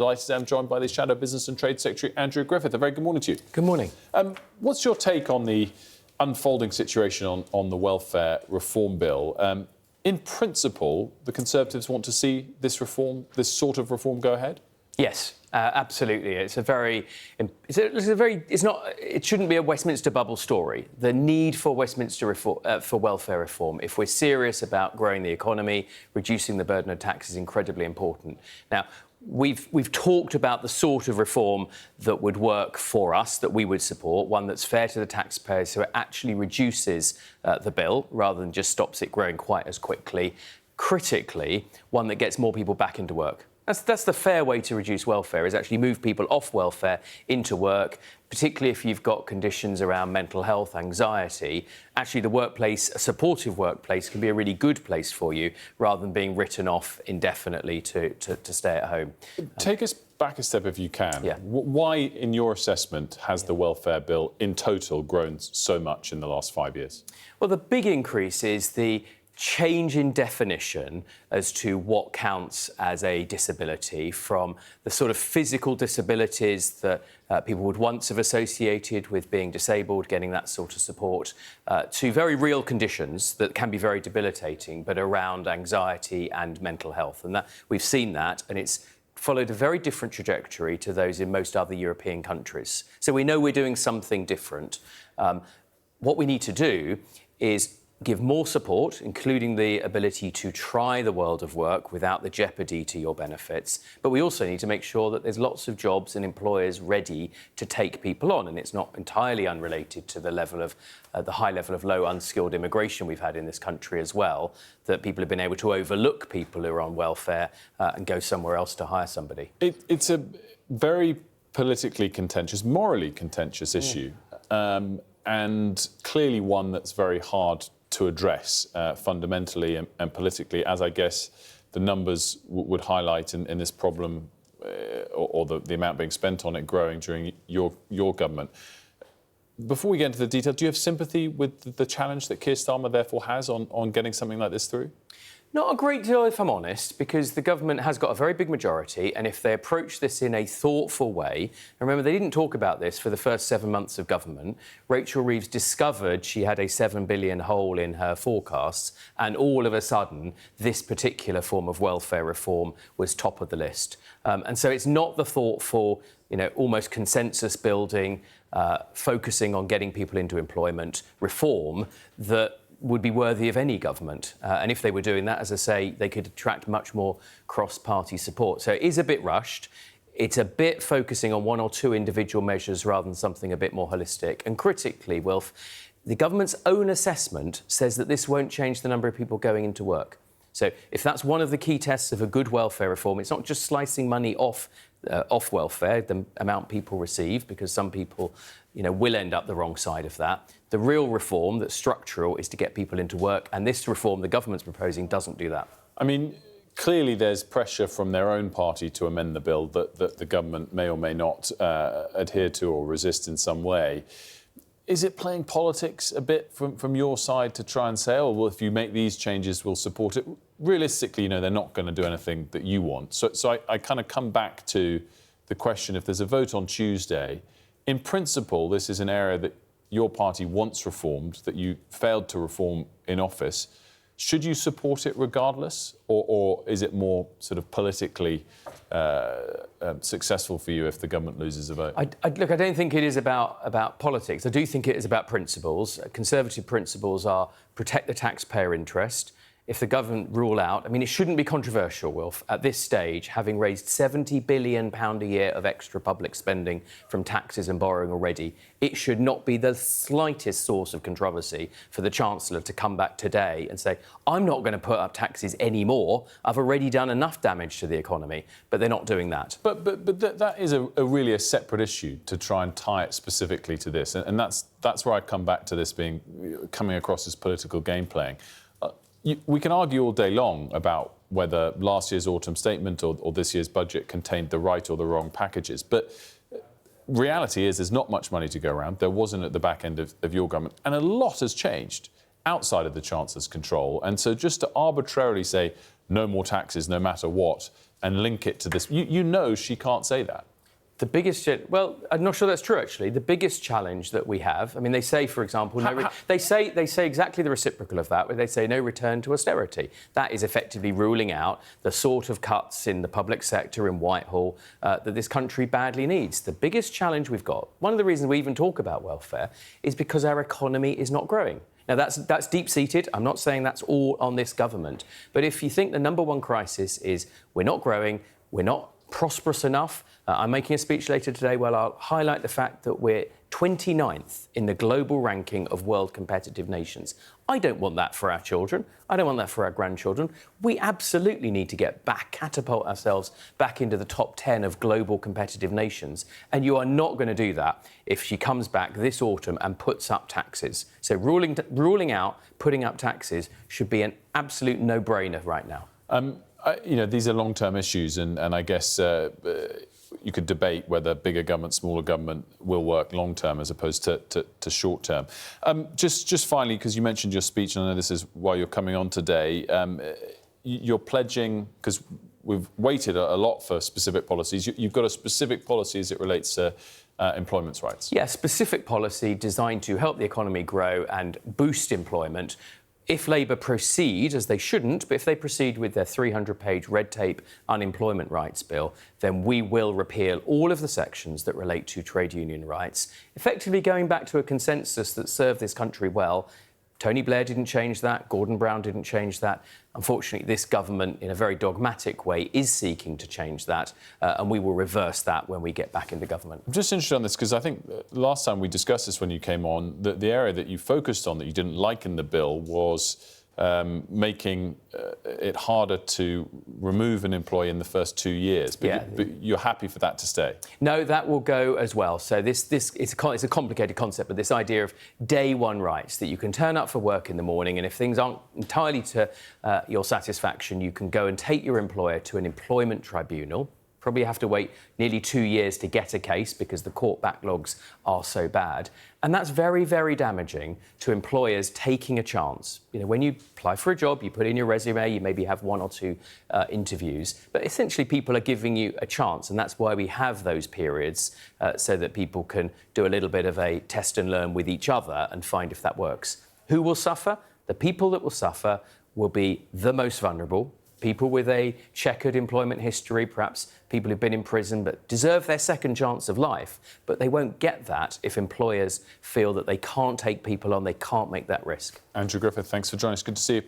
Delighted I'm joined by the Shadow Business and Trade Secretary, Andrew Griffith. A very good morning to you. Good morning. What's your take on the unfolding situation on the welfare reform bill? In principle, the Conservatives want to see this sort of reform go ahead? Yes, absolutely. It shouldn't be a Westminster bubble story. The need for Westminster reform, for welfare reform, if we're serious about growing the economy, reducing the burden of tax is incredibly important. Now, we've talked about the sort of reform that would work for us, that we would support, one that's fair to the taxpayers, so it actually reduces the bill rather than just stops it growing quite as quickly. Critically, one that gets more people back into work. That's the fair way to reduce welfare, is actually move people off welfare into work, particularly if you've got conditions around mental health, anxiety. Actually, the workplace, a supportive workplace, can be a really good place for you rather than being written off indefinitely to stay at home. Take us back a step if you can. Yeah. Why, in your assessment, has the welfare bill in total grown so much in the last 5 years? Well, the big increase is the change in definition as to what counts as a disability, from the sort of physical disabilities that people would once have associated with being disabled, getting that sort of support, to very real conditions that can be very debilitating, but around anxiety and mental health. And that we've seen that, and it's followed a very different trajectory to those in most other European countries. So we know we're doing something different. What we need to do is give more support, including the ability to try the world of work without the jeopardy to your benefits. But we also need to make sure that there's lots of jobs and employers ready to take people on. And it's not entirely unrelated to the level of the high level of low unskilled immigration we've had in this country as well, that people have been able to overlook people who are on welfare and go somewhere else to hire somebody. It's a very politically contentious, morally contentious issue, and clearly one that's very hard to address fundamentally and politically, as I guess the numbers would highlight in this problem, or the amount being spent on it growing during your government. Before we get into the detail, do you have sympathy with the challenge that Keir Starmer therefore has on getting something like this through? Not a great deal, if I'm honest, because the government has got a very big majority, and if they approach this in a thoughtful way, and remember, they didn't talk about this for the first 7 months of government. Rachel Reeves discovered she had a $7 billion hole in her forecasts, and all of a sudden, this particular form of welfare reform was top of the list. And so it's not the thoughtful, almost consensus building, focusing on getting people into employment reform that would be worthy of any government. And if they were doing that, as I say, they could attract much more cross-party support. So it is a bit rushed. It's a bit focusing on one or two individual measures rather than something a bit more holistic. And critically, Wilf, the government's own assessment says that this won't change the number of people going into work. So if that's one of the key tests of a good welfare reform, it's not just slicing money off welfare, the amount people receive, because some people, will end up the wrong side of that. The real reform that's structural is to get people into work, and this reform the government's proposing doesn't do that. I mean, clearly there's pressure from their own party to amend the bill that the government may or may not adhere to or resist in some way. Is it playing politics a bit from your side to try and say, oh, well, if you make these changes, we'll support it? Realistically, they're not going to do anything that you want. So I kind of come back to the question, if there's a vote on Tuesday, in principle, this is an area that your party wants reformed, that you failed to reform in office. Should you support it regardless, or is it more sort of politically successful for you if the government loses a vote? Look, I don't think it is about politics. I do think it is about principles. Conservative principles are protect the taxpayer interest. If the government rule out, it shouldn't be controversial, Wilf, at this stage, having raised £70 billion a year of extra public spending from taxes and borrowing already, it should not be the slightest source of controversy for the Chancellor to come back today and say, I'm not going to put up taxes anymore. I've already done enough damage to the economy. But they're not doing that. But that is really a separate issue to try and tie it specifically to this. And that's where I come back to this coming across as political game playing. We can argue all day long about whether last year's autumn statement or this year's budget contained the right or the wrong packages. But reality is there's not much money to go around. There wasn't at the back end of your government. And a lot has changed outside of the Chancellor's control. And so just to arbitrarily say no more taxes, no matter what, and link it to this. You know she can't say that. The biggest, well, I'm not sure that's true, actually. The biggest challenge that we have, I mean, they say, for example, they say exactly the reciprocal of that, where they say no return to austerity. That is effectively ruling out the sort of cuts in the public sector in Whitehall that this country badly needs. The biggest challenge we've got, one of the reasons we even talk about welfare, is because our economy is not growing. Now, that's deep-seated. I'm not saying that's all on this government. But if you think the number one crisis is we're not growing, we're not prosperous enough. I'm making a speech later today where I'll highlight the fact that we're 29th in the global ranking of world competitive nations. I don't want that for our children. I don't want that for our grandchildren. We absolutely need to catapult ourselves back into the top 10 of global competitive nations. And you are not going to do that if she comes back this autumn and puts up taxes. So ruling out putting up taxes should be an absolute no-brainer right now. These are long-term issues, and I guess you could debate whether bigger government, smaller government will work long-term as opposed to short-term. Just finally, because you mentioned your speech, and I know this is why you're coming on today, you're pledging, because we've waited a lot for specific policies, you've got a specific policy as it relates to employment rights. Yeah, specific policy designed to help the economy grow and boost employment. If Labour proceed, as they shouldn't, but if they proceed with their 300-page red tape unemployment rights bill, then we will repeal all of the sections that relate to trade union rights, effectively going back to a consensus that served this country well. Tony Blair didn't change that. Gordon Brown didn't change that. Unfortunately, this government, in a very dogmatic way, is seeking to change that, and we will reverse that when we get back into government. I'm just interested on this because I think last time we discussed this when you came on, the area that you focused on that you didn't like in the bill was making it harder to remove an employee in the first 2 years. But you're happy for that to stay? No, that will go as well. So it's a complicated concept, but this idea of day one rights, that you can turn up for work in the morning, and if things aren't entirely to your satisfaction, you can go and take your employer to an employment tribunal. Probably have to wait nearly 2 years to get a case because the court backlogs are so bad. And that's very, very damaging to employers taking a chance. You know, when you apply for a job, you put in your resume, you maybe have 1 or 2 interviews, but essentially people are giving you a chance, and that's why we have those periods so that people can do a little bit of a test and learn with each other and find if that works. Who will suffer? The people that will suffer will be the most vulnerable. People with a checkered employment history, perhaps people who've been in prison but deserve their second chance of life. But they won't get that if employers feel that they can't take people on, they can't make that risk. Andrew Griffith, thanks for joining us. Good to see you.